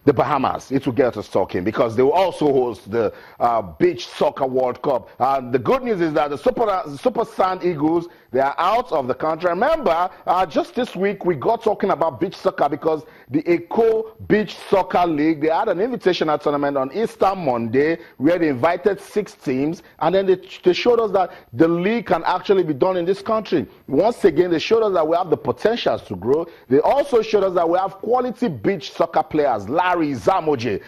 the Bahamas. It will get us talking because they will also host the Beach Soccer World Cup. The good news is that the Super Sand Eagles, they are out of the country. Remember, just this week we got talking about beach soccer because the Eco Beach Soccer League, they had an invitational tournament on Easter Monday where they invited 6 teams, and then they showed us that the league can actually be done in this country. Once again, they showed us that we have the potentials to grow. They also showed us that we have quality beach soccer players. Larry Zamoje,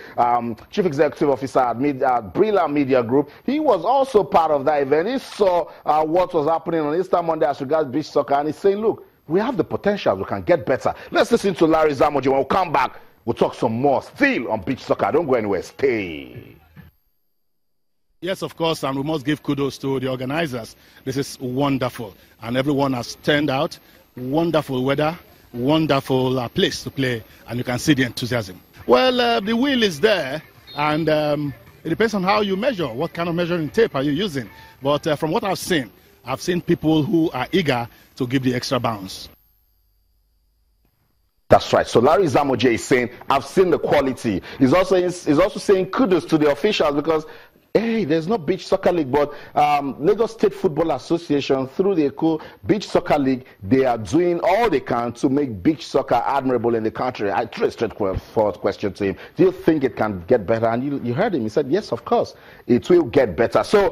Chief Executive Officer at Brila Media Group, he was also part of that event. He saw what was happening on Easter Monday as regards beach soccer, and he's saying, look, we have the potential, we can get better. Let's listen to Larry Zamoje. When we come back, we'll talk some more still on beach soccer. Don't go anywhere, stay. Yes, of course, and we must give kudos to the organizers. This is wonderful, and everyone has turned out. Wonderful weather, wonderful place to play, and you can see the enthusiasm. Well, the wheel is there, and it depends on how you measure. What kind of measuring tape are you using? But from what I've seen people who are eager to give the extra bounce. That's right. So Larry Zamoje is saying, I've seen the quality. He's also saying kudos to the officials because, hey, there's no beach soccer league, but Lagos State Football Association through the Eco Beach Soccer League, they are doing all they can to make beach soccer admirable in the country. I threw a straightforward question to him. Do you think it can get better? And you heard him. He said, yes, of course, it will get better. So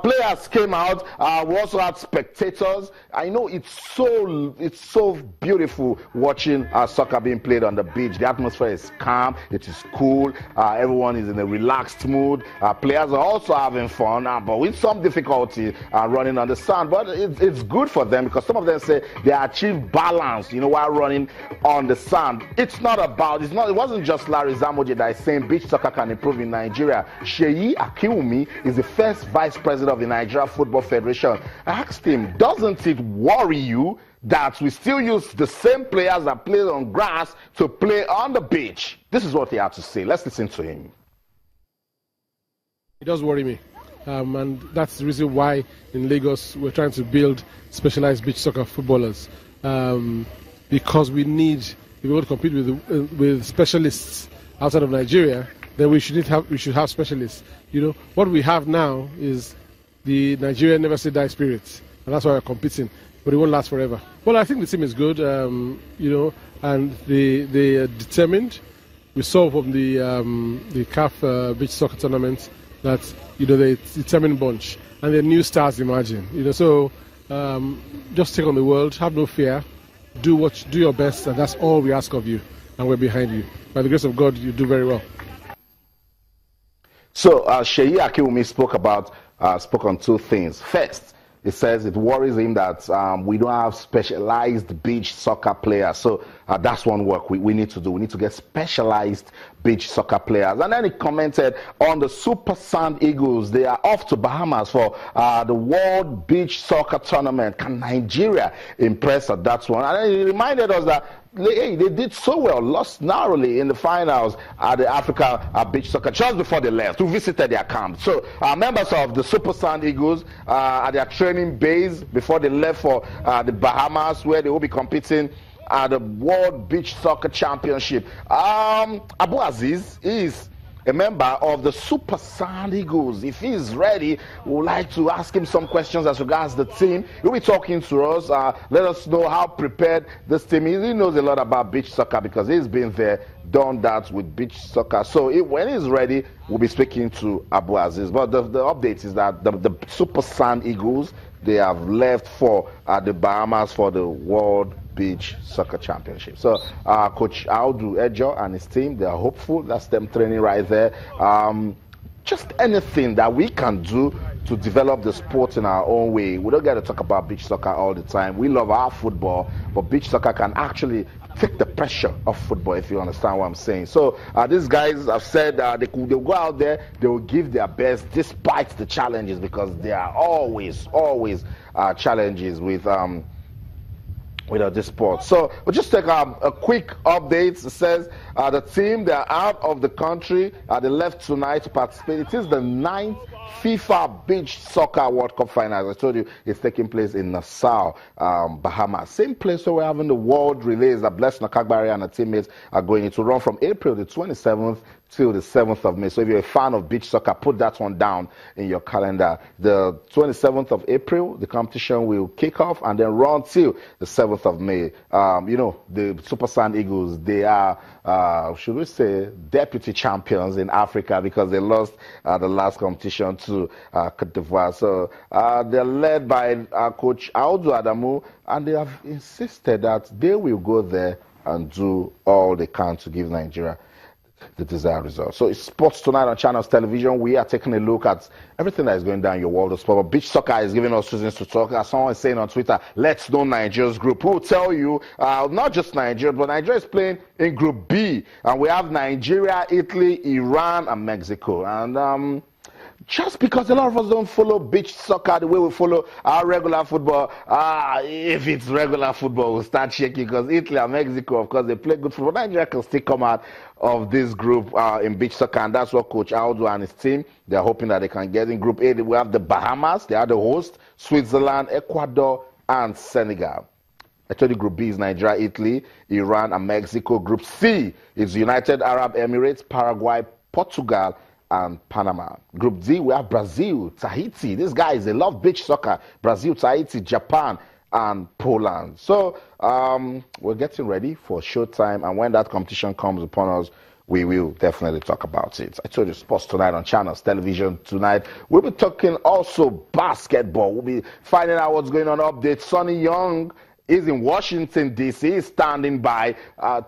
players came out. We also had spectators. I know it's so beautiful watching soccer being played on the beach. The atmosphere is calm. It is cool. Everyone is in a relaxed mood. Players are also having fun, but with some difficulty running on the sand. But it's good for them because some of them say they achieve balance, while running on the sand. It wasn't just Larry Zamoje that is saying beach soccer can improve in Nigeria. Sheyi Akiwumi is the first vice president of the Nigeria Football Federation. I asked him, doesn't it worry you that we still use the same players that play on grass to play on the beach? This is what he had to say. Let's listen to him. It does worry me, and that's the reason why in Lagos we're trying to build specialized beach soccer footballers, because we need, if we want to compete with specialists outside of Nigeria, then we should have specialists. What we have now is the Nigerian never say die spirit, and that's why we're competing, but it won't last forever. Well, I think the team is good, and they are determined. We saw from the CAF beach soccer tournament that they're a determined bunch and they're new stars emerging. So just take on the world, have no fear, do your best, and that's all we ask of you, and we're behind you. By the grace of God, you do very well. So Sheyi Akiwumi spoke on 2 things. First, it says it worries him that we don't have specialized beach soccer players. So that's one work we need to do. We need to get specialized beach soccer players. And then he commented on the Super Sand Eagles. They are off to Bahamas for the World Beach Soccer Tournament. Can Nigeria impress at that one? And then he reminded us that they did so well, lost narrowly in the finals at the Africa Beach Soccer just before they left. We visited their camp. So members of the Super Sand Eagles at their training base before they left for the Bahamas, where they will be competing at the World Beach Soccer Championship. Abu Aziz is a member of the Super Sand Eagles. If he's ready, we would like to ask him some questions as regards the team. He'll be talking to us. Let us know how prepared this team is. He knows a lot about beach soccer because he's been there, done that with beach soccer. So when he's ready, we'll be speaking to Abu Aziz. But the update is that the Super Sand Eagles, they have left for the Bahamas for the World Beach Soccer Championship. So Coach Audu Ejo and his team, they are hopeful. That's them training right there. Just anything that we can do to develop the sport in our own way. We don't get to talk about beach soccer all the time. We love our football, but beach soccer can actually take the pressure off football, if you understand what I'm saying. So these guys have said they'll go out there, they will give their best despite the challenges, because there are always challenges with this sport. So we'll just take a quick update. It says the team, they are out of the country. They left tonight to participate. It is the 9th FIFA Beach Soccer World Cup Finals. I told you it's taking place in Nassau, Bahamas. Same place where we're having the World Relays that Bless Nakagbari and her teammates are going to run from April the 27th till the 7th of May. So if you're a fan of beach soccer, put that one down in your calendar. The 27th of April, the competition will kick off and then run till the 7th of May. You know, the Super Sand Eagles, they are, should we say, deputy champions in Africa because they lost the last competition to Cote d'Ivoire. So they're led by Coach Audu Adamu, and they have insisted that they will go there and do all they can to give Nigeria the desired result. So it's Sports Tonight on Channels Television. We are taking a look at everything that is going down in your world of sport. But beach soccer is giving us reasons to talk. As someone is saying on Twitter, let's know Nigeria's group. Who will tell you, not just Nigeria, but Nigeria is playing in Group B. And we have Nigeria, Italy, Iran, and Mexico. And just because a lot of us don't follow beach soccer the way we follow our regular football, if it's regular football, we'll start shaking because Italy and Mexico, of course, they play good football. Nigeria can still come out of this group in beach soccer, and that's what Coach Audu and his team, they're hoping that they can get in. Group A, we have the Bahamas, they are the host, Switzerland, Ecuador, and Senegal. I told you Group B is Nigeria, Italy, Iran, and Mexico. Group C is United Arab Emirates, Paraguay, Portugal, and Panama. Group D, we have Brazil, Tahiti. These guys, they love beach soccer. Brazil, Tahiti, Japan, and Poland. So we're getting ready for showtime, and when that competition comes upon us, we will definitely talk about it. I told you Sports Tonight on Channels Television tonight. We'll be talking also basketball. We'll be finding out what's going on. Update. Sonny Young is in Washington, D.C. He's standing by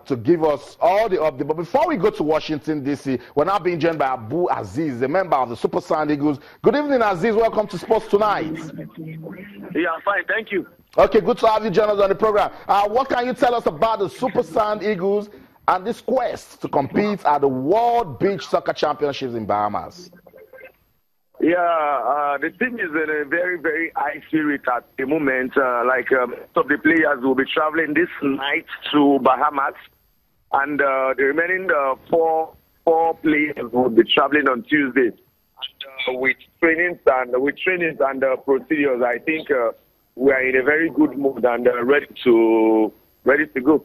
to give us all the updates. But before we go to Washington, D.C., we're now being joined by Abu Aziz, a member of the Super Sand Eagles. Good evening, Aziz. Welcome to Sports Tonight. Yeah, I'm fine. Thank you. Okay, good to have you join us on the program. What can you tell us about the Super Sand Eagles and this quest to compete at the World Beach Soccer Championships in Bahamas? Yeah, the team is in a very, very high spirit at the moment. Some of the players will be traveling this night to Bahamas, and the remaining four players will be traveling on Tuesday. And, with trainings and procedures, I think we are in a very good mood and ready to go.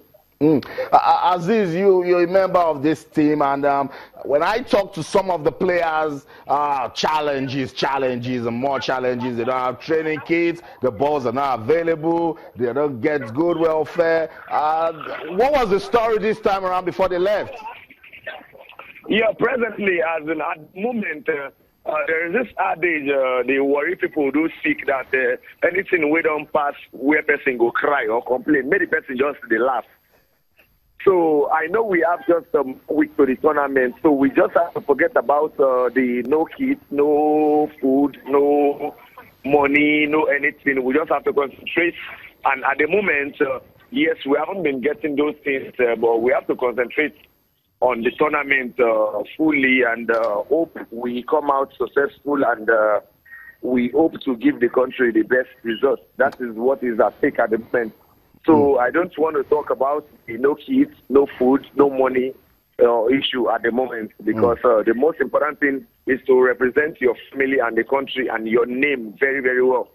Aziz, you're a member of this team, and when I talk to some of the players, challenges and more challenges. They don't have training kits, the balls are not available, they don't get good welfare. What was the story this time around before they left? Yeah, presently, at the moment, there is this adage, they worry people do speak that anything we don't pass, where person go cry or complain, maybe person just they laugh. So I know we have just a week to the tournament, so we just have to forget about the no kits, no food, no money, no anything. We just have to concentrate. And at the moment, yes, we haven't been getting those things, but we have to concentrate on the tournament fully and hope we come out successful, and we hope to give the country the best result. That is what is at stake at the moment. So I don't want to talk about the no kids, no food, no money issue at the moment, because the most important thing is to represent your family and the country and your name very, very well.